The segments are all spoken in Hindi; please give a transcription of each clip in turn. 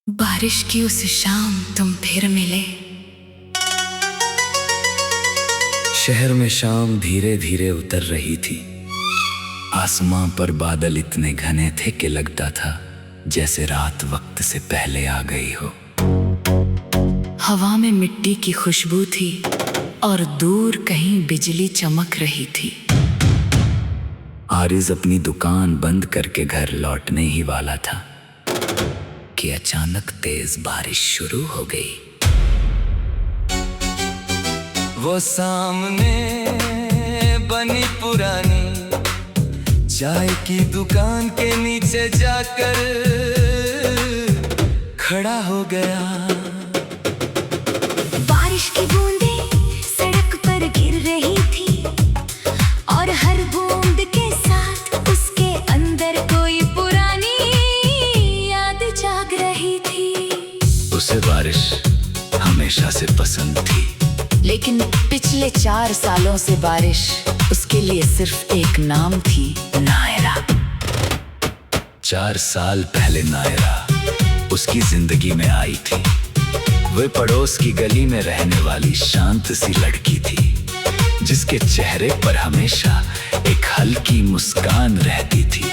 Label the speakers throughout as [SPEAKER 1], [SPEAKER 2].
[SPEAKER 1] बारिश की उस शाम तुम फिर मिले।
[SPEAKER 2] शहर में शाम धीरे धीरे उतर रही थी। आसमां पर बादल इतने घने थे कि लगता था जैसे रात वक्त से पहले आ गई हो।
[SPEAKER 1] हवा में मिट्टी की खुशबू थी और दूर कहीं बिजली चमक रही थी।
[SPEAKER 2] आरिज अपनी दुकान बंद करके घर लौटने ही वाला था कि अचानक तेज बारिश शुरू हो गई। वो सामने बनी पुरानी चाय की दुकान के नीचे जाकर खड़ा हो गया।
[SPEAKER 3] बारिश की बूंदें सड़क पर गिर रही थी और हर बूंद के साथ उसके अंदर कोई पुरानी याद जाग रही थी।
[SPEAKER 2] उसे बारिश हमेशा से पसंद थी,
[SPEAKER 1] लेकिन पिछले 4 सालों से बारिश उसके लिए सिर्फ एक नाम थी, नायरा।
[SPEAKER 2] 4 साल पहले नायरा उसकी जिंदगी में आई थी। वह पड़ोस की गली में रहने वाली शांत सी लड़की थी, जिसके चेहरे पर हमेशा एक हल्की मुस्कान रहती थी।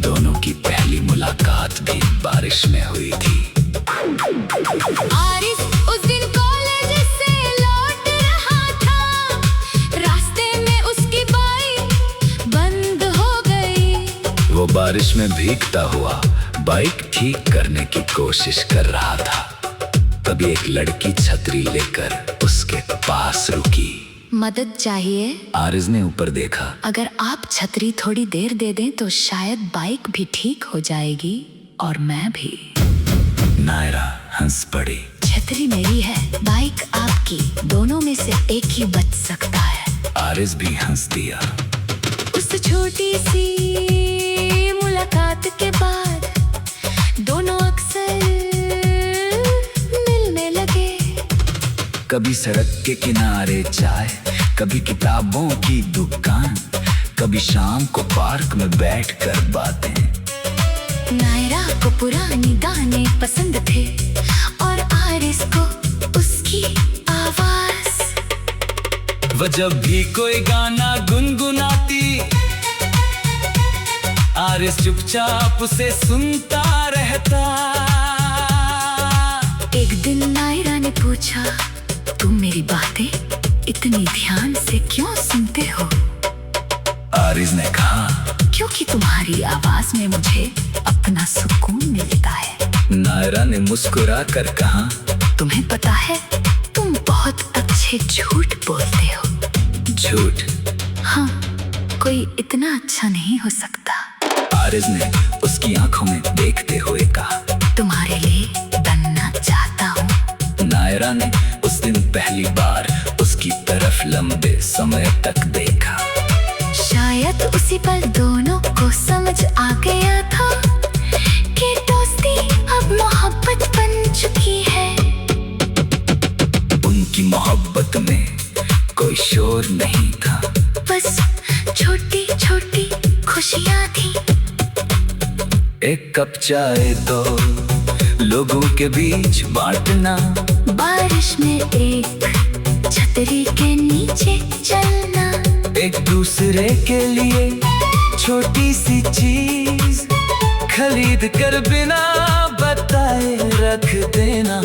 [SPEAKER 2] दोनों की पहली मुलाकात भी बारिश में हुई थी।
[SPEAKER 3] आरिस उस दिन कॉलेज से लौट रहा था। रास्ते में उसकी बाइक बंद हो गई।
[SPEAKER 2] वो बारिश में भीगता हुआ बाइक ठीक करने की कोशिश कर रहा था। तभी एक लड़की छतरी लेकर उसके पास रुकी।
[SPEAKER 1] मदद चाहिए?
[SPEAKER 2] आरिज ने ऊपर देखा।
[SPEAKER 1] अगर आप छतरी थोड़ी देर दे दें तो शायद बाइक भी ठीक हो जाएगी और मैं भी।
[SPEAKER 2] नायरा हंस पड़ी।
[SPEAKER 1] छतरी मेरी है, बाइक आपकी, दोनों में से एक ही बच सकता है।
[SPEAKER 2] आरिज भी हंस दिया।
[SPEAKER 3] उस छोटी सी मुलाकात के बाद दोनों अक्सर मिलने लगे।
[SPEAKER 2] कभी सड़क के किनारे चाय, कभी किताबों की दुकान, कभी शाम को पार्क में बैठकर बातें।
[SPEAKER 3] नायरा को पुराने गाने पसंद थे और आरिस को उसकी आवाज।
[SPEAKER 2] वह जब भी कोई गाना गुनगुनाती, आरिस चुपचाप उसे सुनता रहता।
[SPEAKER 3] एक दिन नायरा ने पूछा, तुम मेरी बातें इतनी ध्यान से क्यों सुनते हो?
[SPEAKER 2] आरिस ने कहा,
[SPEAKER 3] क्योंकि तुम्हारी आवाज में मुझे अपना सुकून मिलता है।
[SPEAKER 2] नायरा ने मुस्कुरा कर कहा,
[SPEAKER 3] तुम्हें पता है तुम बहुत अच्छे झूठ बोलते हो।
[SPEAKER 2] झूठ?
[SPEAKER 3] हाँ, कोई इतना अच्छा नहीं हो सकता।
[SPEAKER 2] आरिस ने उसकी आंखों में देखते हुए कहा,
[SPEAKER 3] तुम्हारे लिए बनना चाहता हूँ।
[SPEAKER 2] नायरा ने उस दिन पहली बार उसकी तरफ लंबे समय तक देखा।
[SPEAKER 3] शायद उसी पल दोनों को समझ आ गया था कि दोस्ती अब मोहब्बत बन चुकी है।
[SPEAKER 2] उनकी मोहब्बत में कोई शोर नहीं था,
[SPEAKER 3] बस छोटी छोटी खुशियाँ थी।
[SPEAKER 2] एक कप चाय दो लोगों के बीच बांटना,
[SPEAKER 3] बारिश में एक छतरी के नीचे चलना,
[SPEAKER 2] एक दूसरे के लिए छोटी सी चीज खरीद कर बिना बताए रख देना,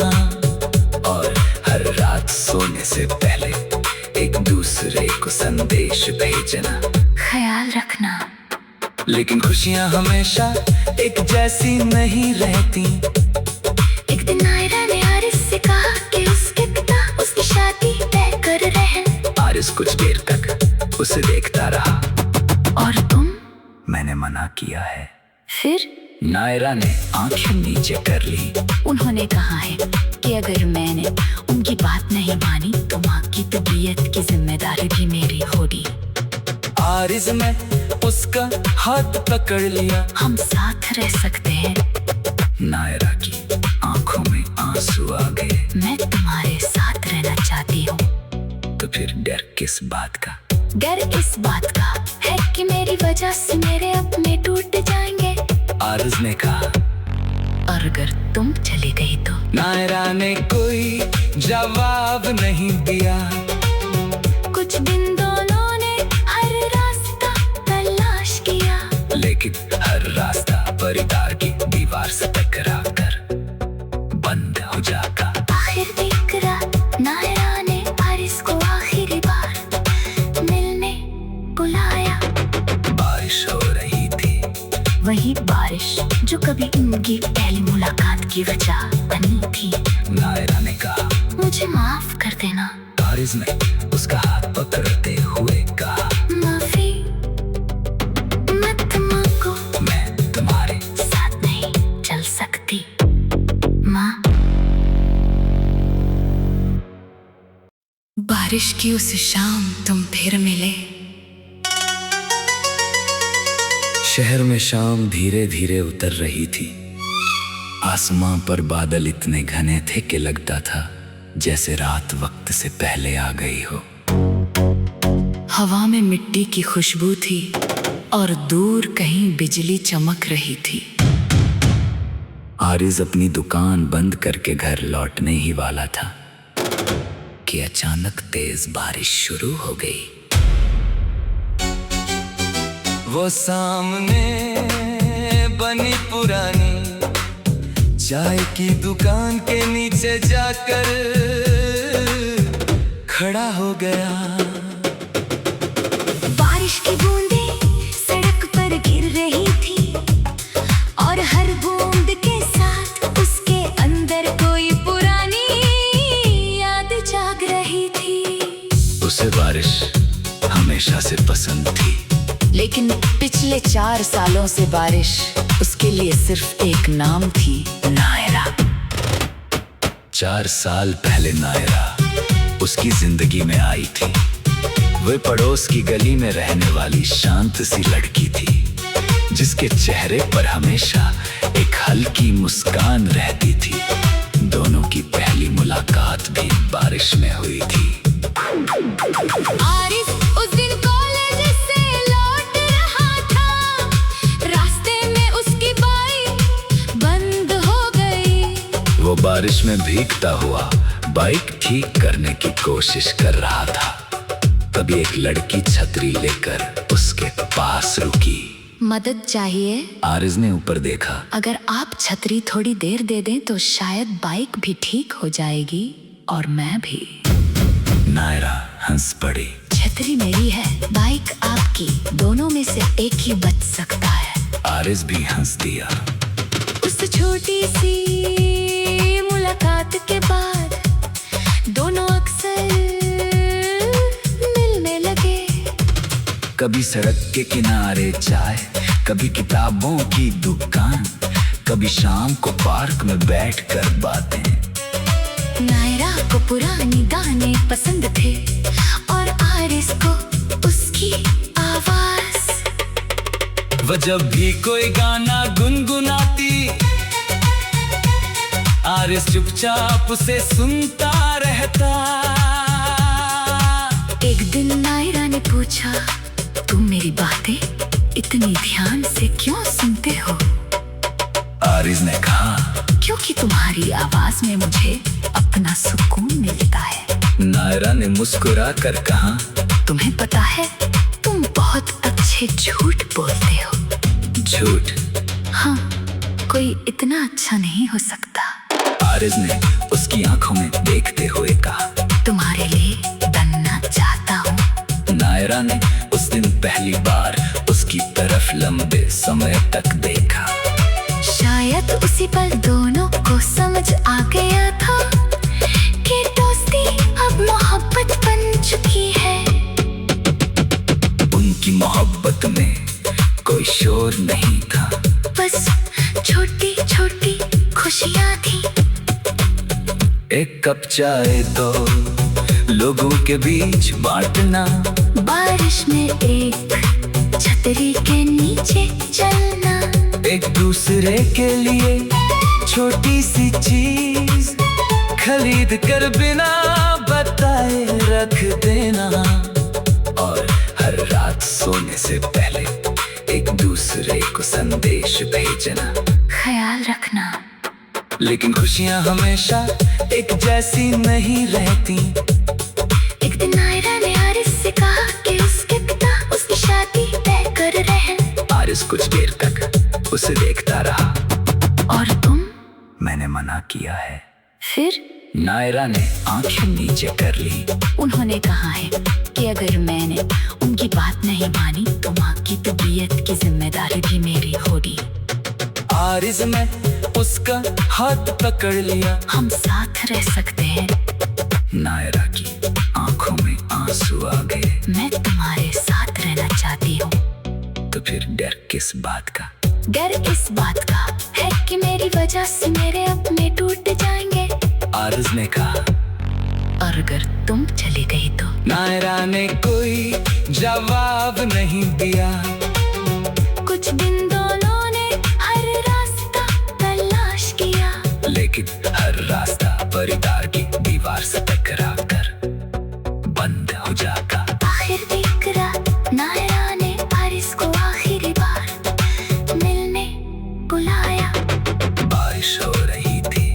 [SPEAKER 2] और हर रात सोने से पहले एक दूसरे को संदेश भेजना।
[SPEAKER 3] ख्याल रखना।
[SPEAKER 2] लेकिन खुशियां हमेशा एक जैसी नहीं रहती।
[SPEAKER 3] एक दिन नायरा ने आरिस से कहा कि उसके पिता उसकी शादी तय कर रहे हैं।
[SPEAKER 2] आरिस कुछ देर तक उसे देखता रहा।
[SPEAKER 3] और तुम?
[SPEAKER 2] मैंने मना किया है।
[SPEAKER 3] फिर?
[SPEAKER 2] नायरा ने आंखें नीचे कर ली।
[SPEAKER 3] उन्होंने कहा है कि अगर मैंने उनकी बात नहीं मानी तो माँ की तबीयत की जिम्मेदारी भी मेरी होगी।
[SPEAKER 2] आरिस ने उसका हाथ पकड़ लिया।
[SPEAKER 3] हम साथ रह सकते हैं।
[SPEAKER 2] नायरा की आंखों में आंसू आ गए।
[SPEAKER 3] मैं तुम्हारे साथ रहना चाहती हूँ।
[SPEAKER 2] तो फिर डर किस बात का?
[SPEAKER 3] डर इस बात का है कि मेरी वजह से मेरे अपने टूट जाएंगे।
[SPEAKER 2] आरिस ने कहा,
[SPEAKER 1] और अगर तुम चली गई तो?
[SPEAKER 2] नायरा ने कोई जवाब नहीं दिया।
[SPEAKER 3] कुछ दिन दोनों ने हर रास्ता तलाश किया,
[SPEAKER 2] लेकिन हर रास्ता परिवार की दीवार से टकरा कर बंद हो जाता।
[SPEAKER 3] आखिर एक रात नायरा ने हारिस को आखिरी बार मिलने बुलाया।
[SPEAKER 2] बारिश हो रही थी,
[SPEAKER 3] वही बारिश जो कभी इनकी पहली मुलाकात की वजह बनी थी।
[SPEAKER 2] नायरा ने कहा,
[SPEAKER 3] मुझे माफ कर देना।
[SPEAKER 2] हारिस ने उसका हाथ पकड़ते हुए कहा,
[SPEAKER 3] माफी मत मांगो,
[SPEAKER 2] मैं तुम्हारे
[SPEAKER 3] साथ नहीं चल सकती माँ।
[SPEAKER 1] बारिश की उस शाम तुम फिर मिले।
[SPEAKER 2] शहर में शाम धीरे धीरे उतर रही थी। आसमां पर बादल इतने घने थे कि लगता था जैसे रात वक्त से पहले आ गई हो।
[SPEAKER 1] हवा में मिट्टी की खुशबू थी और दूर कहीं बिजली चमक रही थी।
[SPEAKER 2] हारिस अपनी दुकान बंद करके घर लौटने ही वाला था कि अचानक तेज बारिश शुरू हो गई। वो सामने बनी पुरानी चाय की दुकान के नीचे जाकर खड़ा हो गया।
[SPEAKER 3] बारिश की बूंदें सड़क पर गिर रही थी और हर बूंद के साथ उसके अंदर कोई पुरानी याद जाग रही थी।
[SPEAKER 2] उसे बारिश हमेशा से पसंद थी,
[SPEAKER 1] लेकिन पिछले 4 सालों से बारिश उसके लिए सिर्फ एक नाम थी, नायरा।
[SPEAKER 2] 4 साल पहले नायरा उसकी जिंदगी में आई थी। वह पड़ोस की गली में रहने वाली शांत सी लड़की थी, जिसके चेहरे पर हमेशा एक हल्की मुस्कान रहती थी। दोनों की पहली मुलाकात भी बारिश में हुई थी।
[SPEAKER 3] हारिस उस दिन कॉलेज से लौट रहा था। रास्ते में उसकी बाइक बंद हो गई।
[SPEAKER 2] वो बारिश में भीगता हुआ बाइक ठीक करने की कोशिश कर रहा था। तभी एक लड़की छतरी लेकर उसके पास रुकी।
[SPEAKER 1] मदद चाहिए?
[SPEAKER 2] हारिस ने ऊपर देखा।
[SPEAKER 1] अगर आप छतरी थोड़ी देर दे दें तो शायद बाइक भी ठीक हो जाएगी और मैं भी।
[SPEAKER 2] नायरा हंस पड़ी।
[SPEAKER 1] छतरी मेरी है, बाइक आपकी, दोनों में से एक ही बच सकता है।
[SPEAKER 2] हारिस भी हंस दिया।
[SPEAKER 3] उस छोटी सी मुलाकात के बाद दोनों अक्सर मिलने लगे।
[SPEAKER 2] कभी सड़क के किनारे चाय, कभी किताबों की दुकान, कभी शाम को पार्क में बैठकर बातें।
[SPEAKER 3] नायरा को पुराने गाने पसंद थे और हारिस को उसकी आवाज।
[SPEAKER 2] वह जब भी कोई गाना गुनगुनाती, हारिस चुपचाप उसे सुनता रहता।
[SPEAKER 3] एक दिन नायरा ने पूछा, तुम मेरी बातें इतनी ध्यान से क्यों सुनते हो?
[SPEAKER 2] हारिस ने कहा,
[SPEAKER 1] क्योंकि तुम्हारी आवाज में मुझे अपना सुकून मिलता है।
[SPEAKER 2] नायरा ने मुस्कुरा कर कहा,
[SPEAKER 1] तुम्हें पता है तुम बहुत अच्छे झूठ बोलते हो।
[SPEAKER 2] झूठ?
[SPEAKER 1] हाँ, कोई इतना अच्छा नहीं हो सकता।
[SPEAKER 2] हारिस ने उसकी आंखों में देखते हुए कहा,
[SPEAKER 1] तुम्हारे लिए बनना चाहता हूँ।
[SPEAKER 2] नायरा ने उस दिन पहली बार उसकी तरफ लंबे समय तक देखा।
[SPEAKER 3] शायद उसी पल दोनों को समझ आ गया था कि दोस्ती अब मोहब्बत बन चुकी है।
[SPEAKER 2] उनकी मोहब्बत में कोई शोर नहीं था,
[SPEAKER 3] बस छोटी छोटी खुशियाँ थी।
[SPEAKER 2] एक कप चाय तो लोगों के बीच बांटना,
[SPEAKER 3] बारिश में एक छतरी के नीचे चलना,
[SPEAKER 2] एक दूसरे के लिए छोटी सी चीज खरीद कर बिना बताए रख देना, और हर रात सोने से पहले एक दूसरे को संदेश भेजना।
[SPEAKER 1] ख्याल रखना,
[SPEAKER 2] लेकिन खुशियां हमेशा एक जैसी नहीं रहती।
[SPEAKER 3] एक दिन नायरा ने आरिस से कहा कि उसके पिता उसकी शादी तय कर रहे हैं।
[SPEAKER 2] आरिस कुछ देर तक उसे देखता रहा।
[SPEAKER 3] और तुम?
[SPEAKER 2] मैंने मना किया है।
[SPEAKER 3] फिर
[SPEAKER 2] नायरा ने आंखें नीचे कर ली।
[SPEAKER 1] उन्होंने कहा है कि अगर मैंने उनकी बात नहीं मानी तो माँ की तबीयत की जिम्मेदारी भी मेरी होगी।
[SPEAKER 2] आरिस ने उसका हाथ पकड़ लिया।
[SPEAKER 1] हम साथ रह सकते हैं।
[SPEAKER 2] नायरा की आंखों में आंसू आ गए।
[SPEAKER 1] मैं तुम्हारे साथ रहना चाहती हूँ।
[SPEAKER 2] तो फिर डर किस बात का?
[SPEAKER 1] डर इस बात का है कि मेरी वजह से मेरे अपने टूट जाएंगे।
[SPEAKER 2] आरिस ने कहा।
[SPEAKER 1] और अगर तुम चली गई तो?
[SPEAKER 2] नायरा ने कोई जवाब नहीं दिया।
[SPEAKER 3] कुछ दिन दोनों ने हर रास्ता तलाश किया,
[SPEAKER 2] लेकिन हर रास्ता परिवार की दीवार से टकरा कर बंद हो जाता।
[SPEAKER 3] आखिर एक रात नायरा ने आरिस को आखिरी बार मिलने बुलाया।
[SPEAKER 2] बारिश हो रही थी।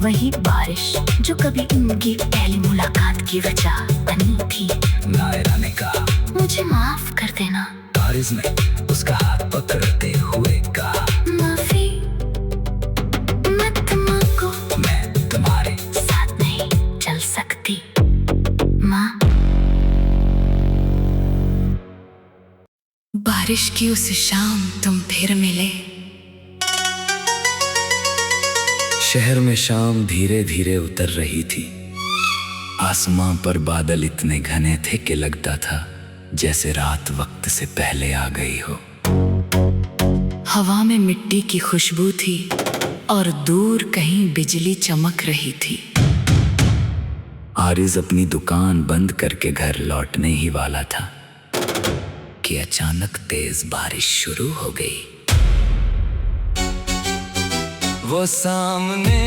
[SPEAKER 1] वही बारिश जो कभी इनकी पहली मुलाकात की वजह बनी थी।
[SPEAKER 2] नायरा ने कहा।
[SPEAKER 3] मुझे माफ कर देना।
[SPEAKER 2] आरिस ने उसका हाथ पकड़ते हुए कहा।
[SPEAKER 3] माफी मत मांगो,
[SPEAKER 2] मैं तुम्हारे
[SPEAKER 3] साथ नहीं चल सकती माँ।
[SPEAKER 1] बारिश की उस शाम तुम फिर मिले।
[SPEAKER 2] शहर में शाम धीरे धीरे उतर रही थी। आसमां पर बादल इतने घने थे कि लगता था जैसे रात वक्त से पहले आ गई हो।
[SPEAKER 1] हवा में मिट्टी की खुशबू थी और दूर कहीं बिजली चमक रही थी।
[SPEAKER 2] आरिस अपनी दुकान बंद करके घर लौटने ही वाला था कि अचानक तेज बारिश शुरू हो गई। वो सामने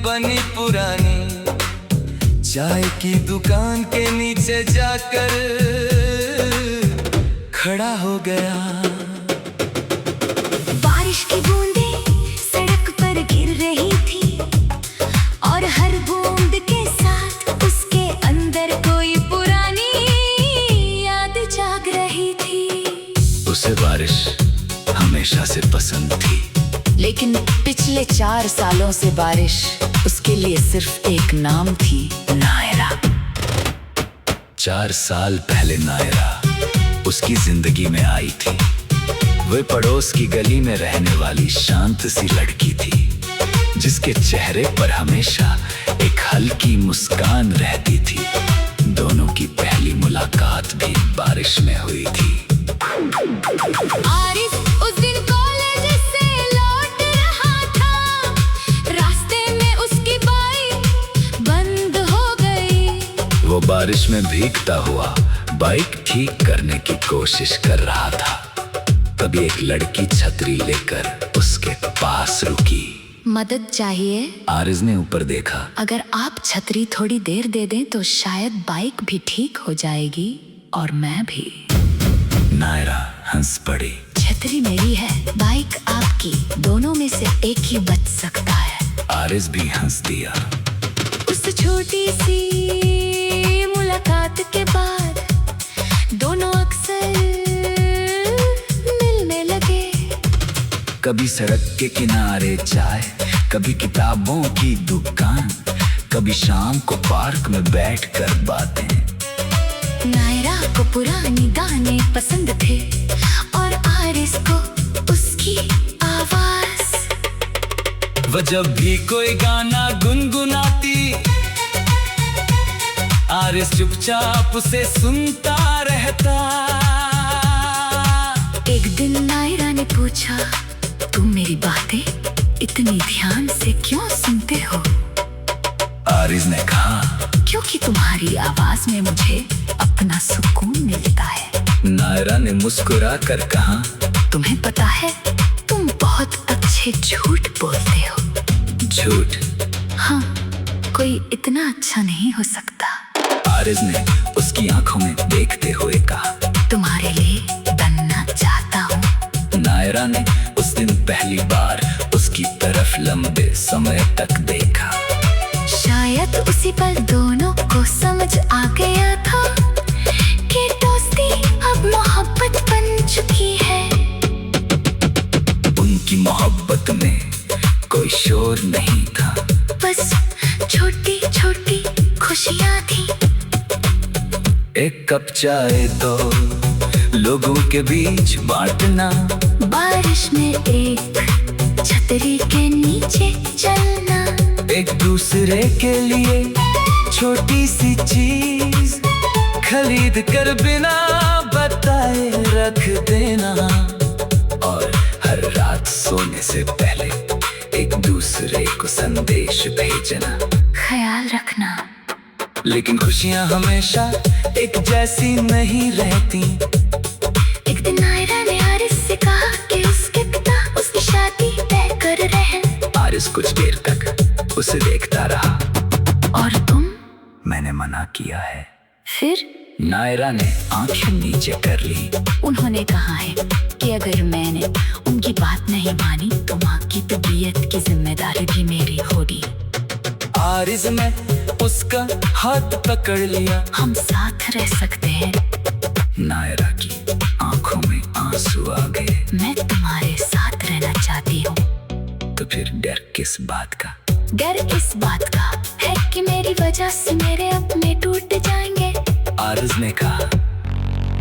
[SPEAKER 2] बनी पुरानी चाय की दुकान के नीचे जाकर खड़ा हो गया।
[SPEAKER 3] बारिश की बूंदें सड़क पर गिर रही थी और हर बूंद के साथ उसके अंदर कोई पुरानी याद जाग रही थी।
[SPEAKER 2] उसे बारिश हमेशा से पसंद थी,
[SPEAKER 1] लेकिन पिछले 4 सालों से बारिश उसके लिए सिर्फ एक नाम थी, नायरा।
[SPEAKER 2] 4 साल पहले नायरा उसकी जिंदगी में आई थी। वह पड़ोस की गली में रहने वाली शांत सी लड़की थी, जिसके चेहरे पर हमेशा एक हल्की मुस्कान रहती थी। दोनों की पहली मुलाकात भी बारिश में हुई थी।
[SPEAKER 3] आरिस उस दिन कॉलेज से लौट रहा था। रास्ते में उसकी बाइक बंद हो गई।
[SPEAKER 2] वो बारिश में भीगता हुआ बाइक ठीक करने की कोशिश कर रहा था। तभी एक लड़की छतरी लेकर उसके पास रुकी।
[SPEAKER 1] मदद चाहिए?
[SPEAKER 2] आरिस ने ऊपर देखा।
[SPEAKER 1] अगर आप छतरी थोड़ी देर दे दें तो शायद बाइक भी ठीक हो जाएगी और मैं भी।
[SPEAKER 2] नायरा हंस पड़ी।
[SPEAKER 1] छतरी मेरी है, बाइक आपकी, दोनों में से एक ही बच सकता है।
[SPEAKER 2] आरिस भी हंस दिया।
[SPEAKER 3] उस छोटी सी मुलाकात के बाद दोनों अक्सर मिलने लगे।
[SPEAKER 2] कभी सड़क के किनारे चाय, कभी किताबों की दुकान, कभी शाम को पार्क में बैठकर बातें।
[SPEAKER 3] नायरा को पुराने गाने पसंद थे और आरिस को उसकी आवाज।
[SPEAKER 2] वह जब भी कोई गाना गुनगुनाती, आरिस चुपचाप उसे सुनता रहता।
[SPEAKER 3] एक दिन नायरा ने पूछा,
[SPEAKER 1] तुम मेरी बातें इतनी ध्यान से क्यों सुनते हो?
[SPEAKER 2] आरिस ने कहा,
[SPEAKER 1] क्योंकि तुम्हारी आवाज में मुझे अपना सुकून मिलता है।
[SPEAKER 2] नायरा ने मुस्कुरा कर कहा,
[SPEAKER 1] तुम्हें पता है तुम बहुत अच्छे झूठ बोलते हो।
[SPEAKER 2] झूठ?
[SPEAKER 1] हाँ, कोई इतना अच्छा नहीं हो सकता।
[SPEAKER 2] आरिस ने उसकी आंखों में देखते हुए कहा,
[SPEAKER 1] तुम्हारे लिए बनना चाहता हूँ।
[SPEAKER 2] नायरा ने उस दिन पहली बार उसकी तरफ लंबे समय तक देखा।
[SPEAKER 3] शायद उसी पल दोनों को समझ आ गया था कि दोस्ती अब मोहब्बत बन चुकी है।
[SPEAKER 2] उनकी मोहब्बत में कोई शोर नहीं था,
[SPEAKER 3] बस छोटी छोटी खुशियाँ थी।
[SPEAKER 2] एक कप चाय तो लोगों के बीच बांटना,
[SPEAKER 3] बारिश में एक छतरी के नीचे चलना,
[SPEAKER 2] एक दूसरे के लिए छोटी सी चीज खरीद कर बिना बताए रख देना, और हर रात सोने से पहले एक दूसरे को संदेश भेजना।
[SPEAKER 3] ख्याल रखना।
[SPEAKER 2] लेकिन खुशियां हमेशा एक जैसी नहीं रहती।
[SPEAKER 3] एक दिन नायरा ने आरिस से कहा कि उसके पिता उसकी शादी तय कर रहे हैं।
[SPEAKER 2] आरिस कुछ देर तक उसे देखता रहा।
[SPEAKER 3] और तुम?
[SPEAKER 2] मैंने मना किया है।
[SPEAKER 3] फिर
[SPEAKER 2] नायरा ने आंखें नीचे कर ली।
[SPEAKER 1] उन्होंने कहा है कि अगर मैंने उनकी बात नहीं मानी तो माँ की तबीयत की जिम्मेदारी भी मेरी होगी।
[SPEAKER 2] आरिस ने उसका हाथ पकड़ लिया।
[SPEAKER 1] हम साथ रह सकते हैं।
[SPEAKER 2] नायरा की आंखों में आंसू आ गए।
[SPEAKER 1] मैं तुम्हारे साथ रहना चाहती हूँ।
[SPEAKER 2] तो फिर डर किस बात का?
[SPEAKER 3] डर इस बात का है कि मेरी वजह से मेरे अपने टूट जाएंगे।
[SPEAKER 2] आरिस ने कहा।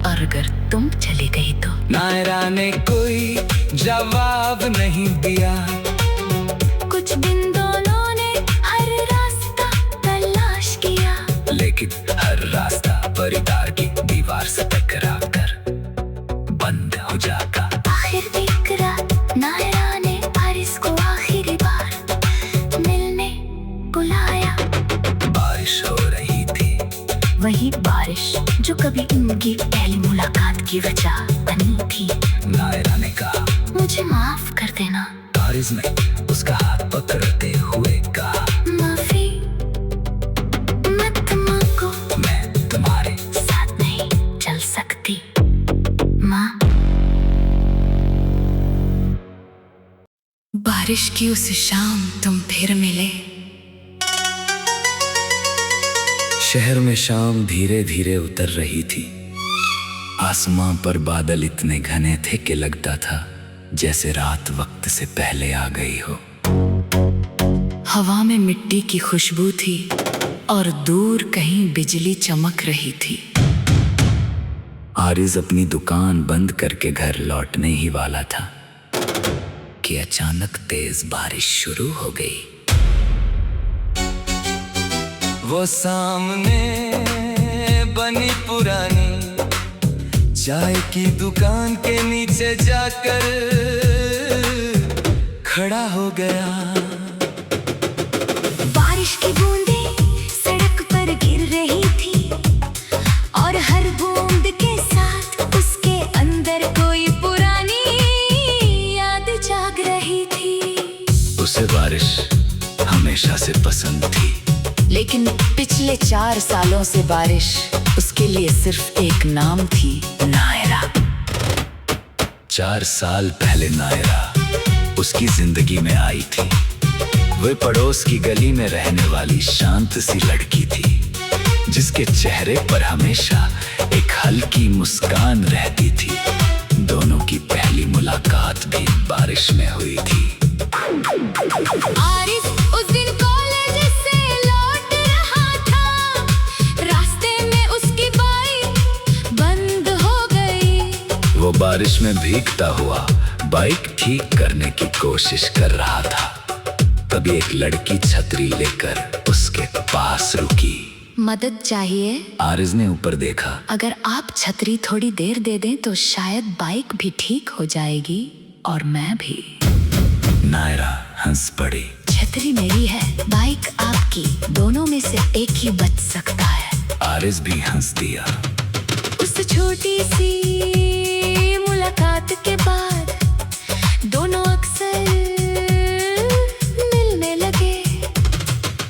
[SPEAKER 1] और अगर तुम चली गई तो?
[SPEAKER 2] नायरा ने कोई जवाब नहीं दिया।
[SPEAKER 3] कुछ दिन दोनों ने हर रास्ता तलाश किया,
[SPEAKER 2] लेकिन हर रास्ता परिवार की दीवार से टकरा कर बंद हो जाता।
[SPEAKER 3] आखिर एक रात नायरा ने आरिस को आखिरी बार मिलने बुलाया।
[SPEAKER 2] बारिश हो रही थी।
[SPEAKER 1] वही बारिश जो कभी उनकी पहली मुलाकात की वजह बनी थी।
[SPEAKER 2] नायरा ने कहा।
[SPEAKER 3] मुझे माफ कर देना।
[SPEAKER 2] आरिस ने उसका हाथ पकड़ते हुए कहा।
[SPEAKER 3] माफी मत मांगो,
[SPEAKER 2] मैं तुम्हारे
[SPEAKER 3] साथ नहीं चल सकती माँ।
[SPEAKER 1] बारिश की उस शाम तुम फिर मिले।
[SPEAKER 2] शहर में शाम धीरे धीरे उतर रही थी। आसमां पर बादल इतने घने थे कि लगता था जैसे रात वक्त से पहले आ गई हो।
[SPEAKER 1] हवा में मिट्टी की खुशबू थी और दूर कहीं बिजली चमक रही थी।
[SPEAKER 2] आरिस अपनी दुकान बंद करके घर लौटने ही वाला था कि अचानक तेज बारिश शुरू हो गई। वो सामने बनी पुरानी चाय की दुकान के नीचे जाकर खड़ा हो गया।
[SPEAKER 3] बारिश की बूंदें सड़क पर गिर रही थी और हर बूंद के साथ उसके अंदर कोई पुरानी याद जाग रही थी।
[SPEAKER 2] उसे बारिश हमेशा से पसंद थी,
[SPEAKER 1] लेकिन पिछले 4 सालों से बारिश उसके लिए सिर्फ एक नाम थी, नायरा।
[SPEAKER 2] 4 साल पहले नायरा उसकी जिंदगी में आई थी। वह पड़ोस की गली में रहने वाली शांत सी लड़की थी, जिसके चेहरे पर हमेशा एक हल्की मुस्कान रहती थी। दोनों की पहली मुलाकात भी बारिश में हुई थी।
[SPEAKER 3] आरिस उस दिन कॉलेज से लौट रहा था। रास्ते में उसकी बाइक बंद हो गई।
[SPEAKER 2] वो बारिश में भीगता हुआ बाइक ठीक करने की कोशिश कर रहा था। तभी एक लड़की छतरी लेकर उसके पास रुकी।
[SPEAKER 1] मदद चाहिए?
[SPEAKER 2] आरिस ने ऊपर देखा।
[SPEAKER 1] अगर आप छतरी थोड़ी देर दे दें तो शायद बाइक भी ठीक हो जाएगी और मैं भी।
[SPEAKER 2] नायरा हंस पड़ी।
[SPEAKER 1] छतरी मेरी है, बाइक आपकी, दोनों में से एक ही बच सकता है।
[SPEAKER 2] आरिस भी हंस दिया।
[SPEAKER 3] उस छोटी सी मुलाकात के बाद दोनों अक्सर मिलने लगे।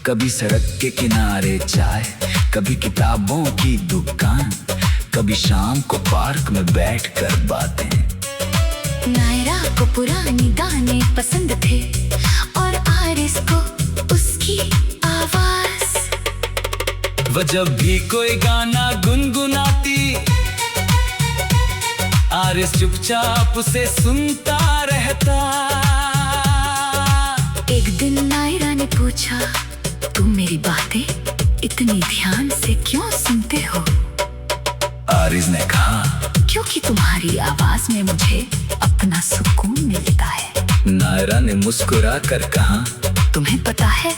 [SPEAKER 2] कभी सड़क के किनारे चाय, कभी किताबों की दुकान, कभी शाम को पार्क में बैठकर बातें।
[SPEAKER 3] नायरा को पुरानी गाने पसंद थे और आरिस को उसकी आवाज।
[SPEAKER 2] वो जब भी कोई गाना गुनगुनाती, आरिस चुपचाप उसे सुनता रहता।
[SPEAKER 3] एक दिन नायरा ने पूछा, तुम मेरी बातें इतनी ध्यान से क्यों सुनते हो?
[SPEAKER 2] आरिस ने कहा,
[SPEAKER 3] क्योंकि तुम्हारी आवाज में मुझे अपना सुकून मिलता है।
[SPEAKER 2] नायरा ने मुस्कुरा कर कहा,
[SPEAKER 3] तुम्हें पता है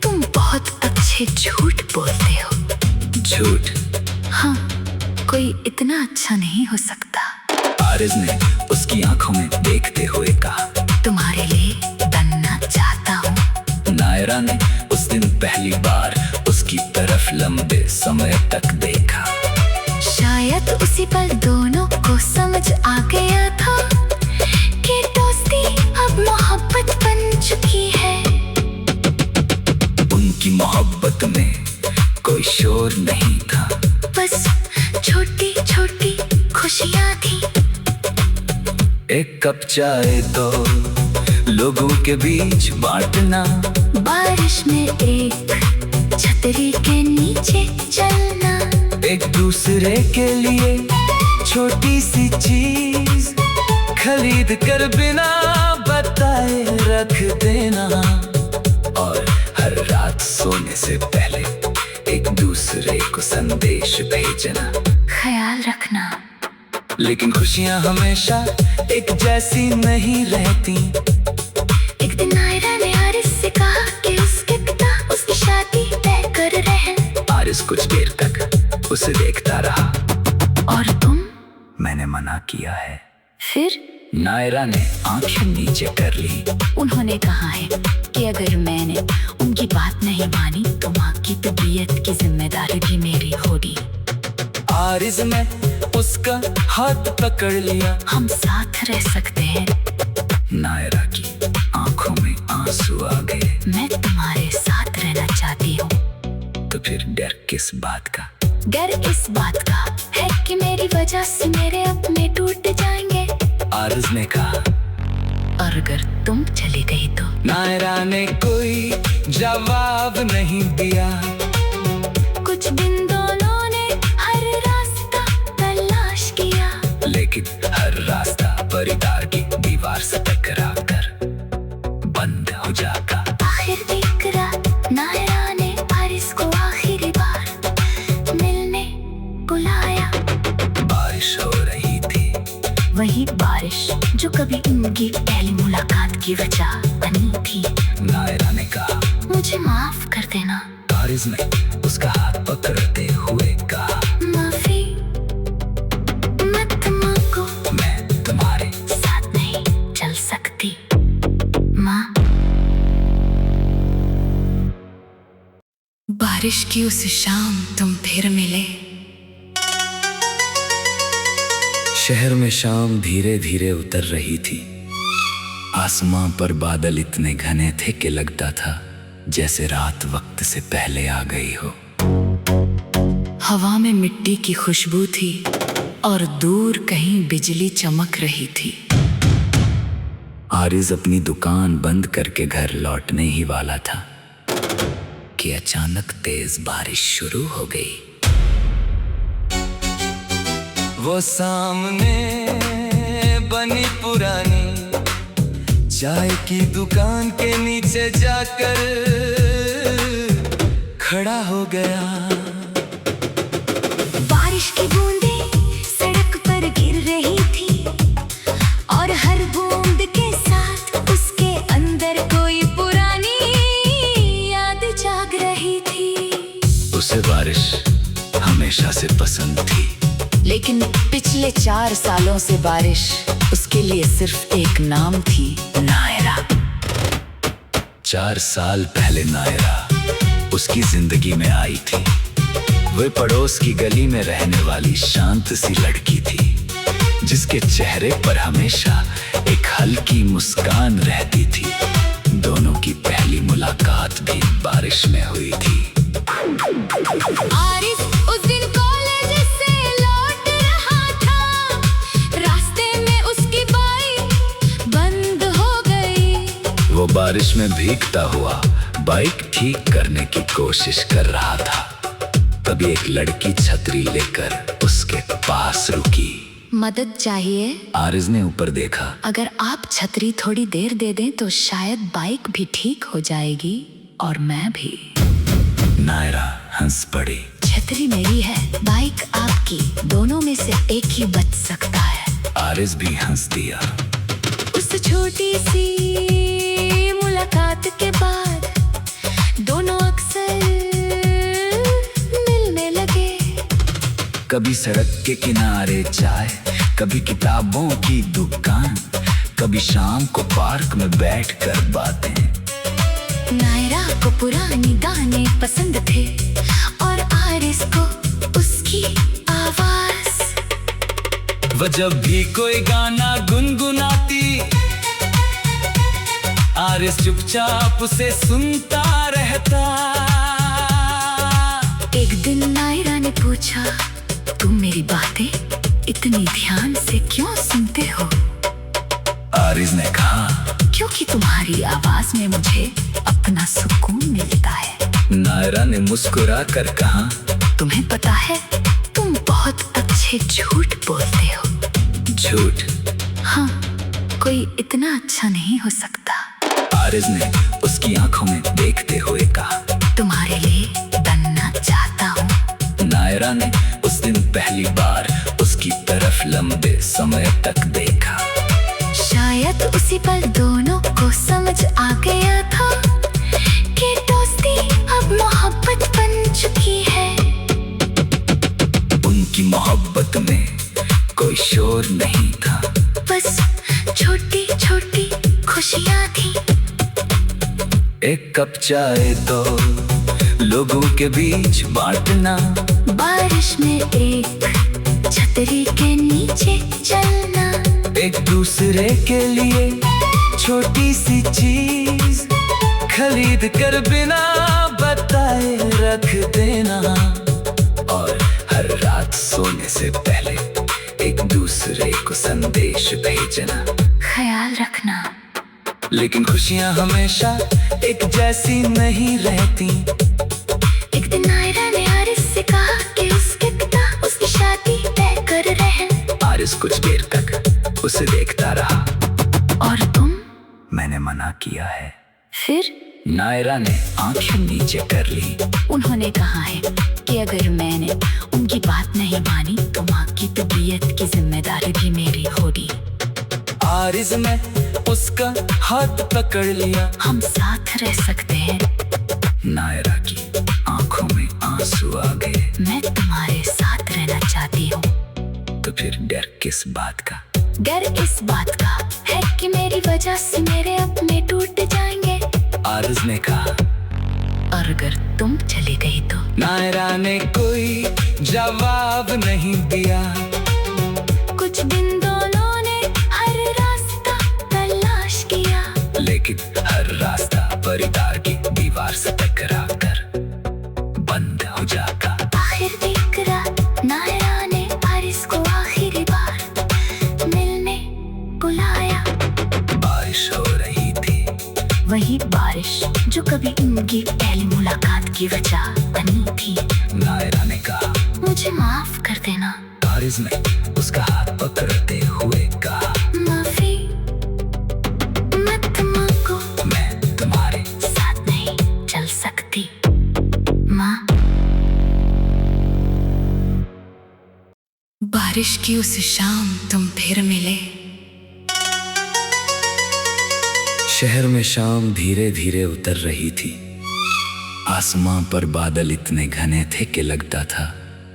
[SPEAKER 3] तुम बहुत अच्छे झूठ बोलते हो।
[SPEAKER 2] झूठ?
[SPEAKER 3] हाँ, कोई इतना अच्छा नहीं हो सकता।
[SPEAKER 2] आरिस ने उसकी आंखों में देखते हुए कहा,
[SPEAKER 3] तुम्हारे लिए बनना चाहता हूँ।
[SPEAKER 2] नायरा ने उस दिन पहली बार उसकी तरफ लंबे समय तक देखा।
[SPEAKER 3] शायद उसी पल दोनों को समझ आ गया था कि दोस्ती अब मोहब्बत बन चुकी है।
[SPEAKER 2] उनकी मोहब्बत में कोई शोर नहीं था,
[SPEAKER 3] बस छोटी छोटी खुशियाँ थी।
[SPEAKER 2] एक कप चाय दो लोगों के बीच बांटना,
[SPEAKER 3] बारिश में एक छतरी के नीचे चलना,
[SPEAKER 2] एक दूसरे के लिए छोटी सी चीज खरीद कर बिना बताए रख देना, और हर रात सोने से पहले एक दूसरे को संदेश भेजना।
[SPEAKER 3] ख्याल रखना।
[SPEAKER 2] लेकिन खुशियां हमेशा एक जैसी नहीं रहती।
[SPEAKER 3] एक दिन नायरा ने आरिस से कहा कि उसके पिता उसकी शादी तय कर रहे हैं।
[SPEAKER 2] आरिस कुछ देर तक उसे देखता रहा।
[SPEAKER 3] और तुम?
[SPEAKER 2] मैंने मना किया है।
[SPEAKER 3] फिर?
[SPEAKER 2] नायरा ने आंखें नीचे कर ली।
[SPEAKER 3] उन्होंने कहा है कि अगर मैंने उनकी बात नहीं मानी तो माँ की तबीयत की जिम्मेदारी भी मेरी होगी।
[SPEAKER 2] आरिस ने उसका हाथ पकड़ लिया।
[SPEAKER 3] हम साथ रह सकते हैं।
[SPEAKER 2] नायरा की आंखों में आंसू आ गए।
[SPEAKER 3] मैं तुम्हारे साथ रहना चाहती हूँ।
[SPEAKER 2] तो फिर डर किस बात का?
[SPEAKER 3] डर इस बात का है कि मेरी वजह से मेरे अपने टूट जाएंगे।
[SPEAKER 2] आरिस ने कहा।
[SPEAKER 3] और अगर तुम चली गई तो?
[SPEAKER 2] नायरा ने कोई जवाब नहीं दिया।
[SPEAKER 3] कुछ दिन दोनों ने हर रास्ता तलाश किया,
[SPEAKER 2] लेकिन हर रास्ता परिवार की दीवार से टकरा कर बंद हो जाता।
[SPEAKER 3] आखिर एक रात नायरा ने आरिस को आखिरी बार मिलने बुलाया।
[SPEAKER 2] बारिश हो रही थी।
[SPEAKER 3] वही बारिश जो कभी उनकी पहली मुलाकात की वजह बनी थी।
[SPEAKER 2] नायरा ने कहा,
[SPEAKER 3] मुझे माफ कर देना।
[SPEAKER 2] आरिस ने उसका हाथ पकड़ते हुए कहा,
[SPEAKER 3] माफी मत मांगो।
[SPEAKER 2] मैं तुम्हारे
[SPEAKER 3] साथ नहीं चल सकती माँ।
[SPEAKER 1] बारिश की उस शाम तुम फिर मिले।
[SPEAKER 2] शहर में शाम धीरे धीरे उतर रही थी। आसमां पर बादल इतने घने थे कि लगता था जैसे रात वक्त से पहले आ गई हो।
[SPEAKER 1] हवा में मिट्टी की खुशबू थी और दूर कहीं बिजली चमक रही थी।
[SPEAKER 2] आरिस अपनी दुकान बंद करके घर लौटने ही वाला था कि अचानक तेज बारिश शुरू हो गई। वो सामने बनी पुरानी चाय की दुकान के नीचे जाकर खड़ा हो गया।
[SPEAKER 3] बारिश की बूंदें सड़क पर गिर रही थी और हर बूंद के साथ उसके अंदर कोई पुरानी याद जाग रही थी।
[SPEAKER 2] उसे बारिश हमेशा से पसंद थी,
[SPEAKER 1] लेकिन पिछले 4 सालों से बारिश उसके लिए सिर्फ एक नाम थी, नायरा।
[SPEAKER 2] 4 साल पहले नायरा उसकी जिंदगी में आई थी। वह पड़ोस की गली में रहने वाली शांत सी लड़की थी, जिसके चेहरे पर हमेशा एक हल्की मुस्कान रहती थी। दोनों की पहली मुलाकात भी बारिश में हुई थी।
[SPEAKER 3] आरिस उस दिन कॉलेज से लौट रहा था। रास्ते में उसकी बाइक बंद हो गई।
[SPEAKER 2] वो बारिश में भीगता हुआ बाइक ठीक करने की कोशिश कर रहा था। तभी एक लड़की छतरी लेकर उसके पास रुकी।
[SPEAKER 1] मदद चाहिए?
[SPEAKER 2] आरिज ने ऊपर देखा।
[SPEAKER 1] अगर आप छतरी थोड़ी देर दे दें तो शायद बाइक भी ठीक हो जाएगी और मैं भी।
[SPEAKER 2] नायरा हंस पड़ी।
[SPEAKER 1] छतरी मेरी है, बाइक आपकी, दोनों में से एक ही बच सकता है।
[SPEAKER 2] आरिज भी हंस दिया।
[SPEAKER 3] उस छोटी सी मुलाकात के बाद दोनों अक्सर मिलने लगे।
[SPEAKER 2] कभी सड़क के किनारे चाय, कभी किताबों की दुकान, कभी शाम को पार्क में बैठकर बातें।
[SPEAKER 3] नायरा को पुराने गाने पसंद थे और आरिस को उसकी आवाज।
[SPEAKER 2] वह जब भी कोई गाना गुनगुनाती, आरिस चुपचाप उसे सुनता रहता।
[SPEAKER 1] एक दिन नायरा ने पूछा, तुम मेरी बातें इतनी ध्यान से क्यों सुनते हो?
[SPEAKER 2] आरिस ने कहा,
[SPEAKER 1] क्योंकि तुम्हारी आवाज में मुझे अपना सुकून मिलता है।
[SPEAKER 2] नायरा ने मुस्कुरा कर कहा,
[SPEAKER 1] तुम्हें पता है तुम बहुत अच्छे झूठ बोलते हो।
[SPEAKER 2] झूठ?
[SPEAKER 1] हाँ, कोई इतना अच्छा नहीं हो सकता।
[SPEAKER 2] आरिस ने उसकी आंखों में देखते हुए कहा,
[SPEAKER 1] तुम्हारे लिए बनना चाहता हूँ।
[SPEAKER 2] नायरा ने उस दिन पहली बार उसकी तरफ लंबे समय तक देखा।
[SPEAKER 3] शायद उसी पल दोनों को समझ आ गया था कि दोस्ती अब मोहब्बत बन चुकी है।
[SPEAKER 2] उनकी मोहब्बत में कोई शोर नहीं था,
[SPEAKER 3] बस छोटी छोटी खुशियाँ थी।
[SPEAKER 2] एक कप चाय तो लोगों के बीच बांटना,
[SPEAKER 3] बारिश में एक छतरी के नीचे चलना,
[SPEAKER 2] एक दूसरे के लिए छोटी सी चीज खरीद कर बिना बताए रख देना, और हर रात सोने से पहले एक दूसरे को संदेश भेजना।
[SPEAKER 1] ख्याल रखना।
[SPEAKER 2] लेकिन खुशियां हमेशा एक जैसी नहीं रहती।
[SPEAKER 3] एक दिन नायरा ने आरिस से कहा कि उसके पिता उसकी शादी तय कर रहे हैं।
[SPEAKER 2] आरिस कुछ देर तक उसे देखता रहा।
[SPEAKER 1] और तुम?
[SPEAKER 2] मैंने मना किया है।
[SPEAKER 1] फिर?
[SPEAKER 2] नायरा ने आंखें नीचे कर ली।
[SPEAKER 1] उन्होंने कहा है कि अगर मैंने उनकी बात नहीं मानी तो माँ की तबीयत की जिम्मेदारी भी मेरी होगी।
[SPEAKER 2] आरिस ने उसका हाथ पकड़ लिया।
[SPEAKER 1] हम साथ रह सकते हैं।
[SPEAKER 2] नायरा की आंखों में आंसू आ गए।
[SPEAKER 1] मैं तुम्हारे साथ रहना चाहती हूँ।
[SPEAKER 2] तो फिर डर किस बात का?
[SPEAKER 3] डर इस बात का है कि मेरी वजह से मेरे अपने टूट जाएंगे।
[SPEAKER 2] आरिस ने कहा।
[SPEAKER 1] और अगर तुम चली गई तो?
[SPEAKER 2] नायरा ने कोई जवाब नहीं दिया।
[SPEAKER 3] कुछ दिन दोनों ने हर रास्ता तलाश किया,
[SPEAKER 2] लेकिन हर रास्ता परिवार की दीवार से टकरा कर बंद हो जाता।
[SPEAKER 3] आखिर एक रात नायरा ने आरिस को आखिरी बार मिलने बुलाया।
[SPEAKER 2] बारिश हो रही थी।
[SPEAKER 1] वही बारिश जो कभी इनकी पहली मुलाकात की वजह बनी थी।
[SPEAKER 2] नायरा ने कहा,
[SPEAKER 3] मुझे माफ कर देना।
[SPEAKER 2] आरिस ने उसका हाथ पकड़ते हुए कहा,
[SPEAKER 3] माफी मत मांगो,
[SPEAKER 2] मैं तुम्हारे
[SPEAKER 1] साथ नहीं चल सकती माँ। बारिश की उस शाम तुम फिर मिले।
[SPEAKER 2] शहर में शाम धीरे धीरे उतर रही थी। आसमां पर बादल इतने घने थे कि लगता था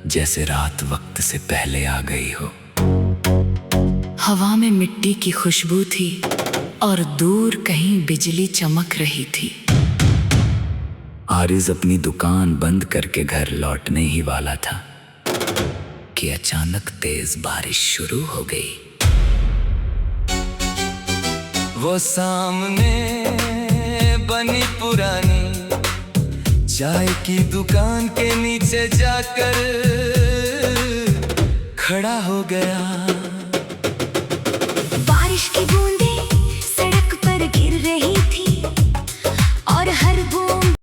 [SPEAKER 2] जैसे रात वक्त से पहले आ गई हो।
[SPEAKER 1] हवा में मिट्टी की खुशबू थी और दूर कहीं बिजली चमक रही थी।
[SPEAKER 2] आरिस अपनी दुकान बंद करके घर लौटने ही वाला था कि अचानक तेज बारिश शुरू हो गई। वो सामने बनी पुरानी चाय की दुकान के नीचे जाकर खड़ा हो गया।
[SPEAKER 3] बारिश की बूंद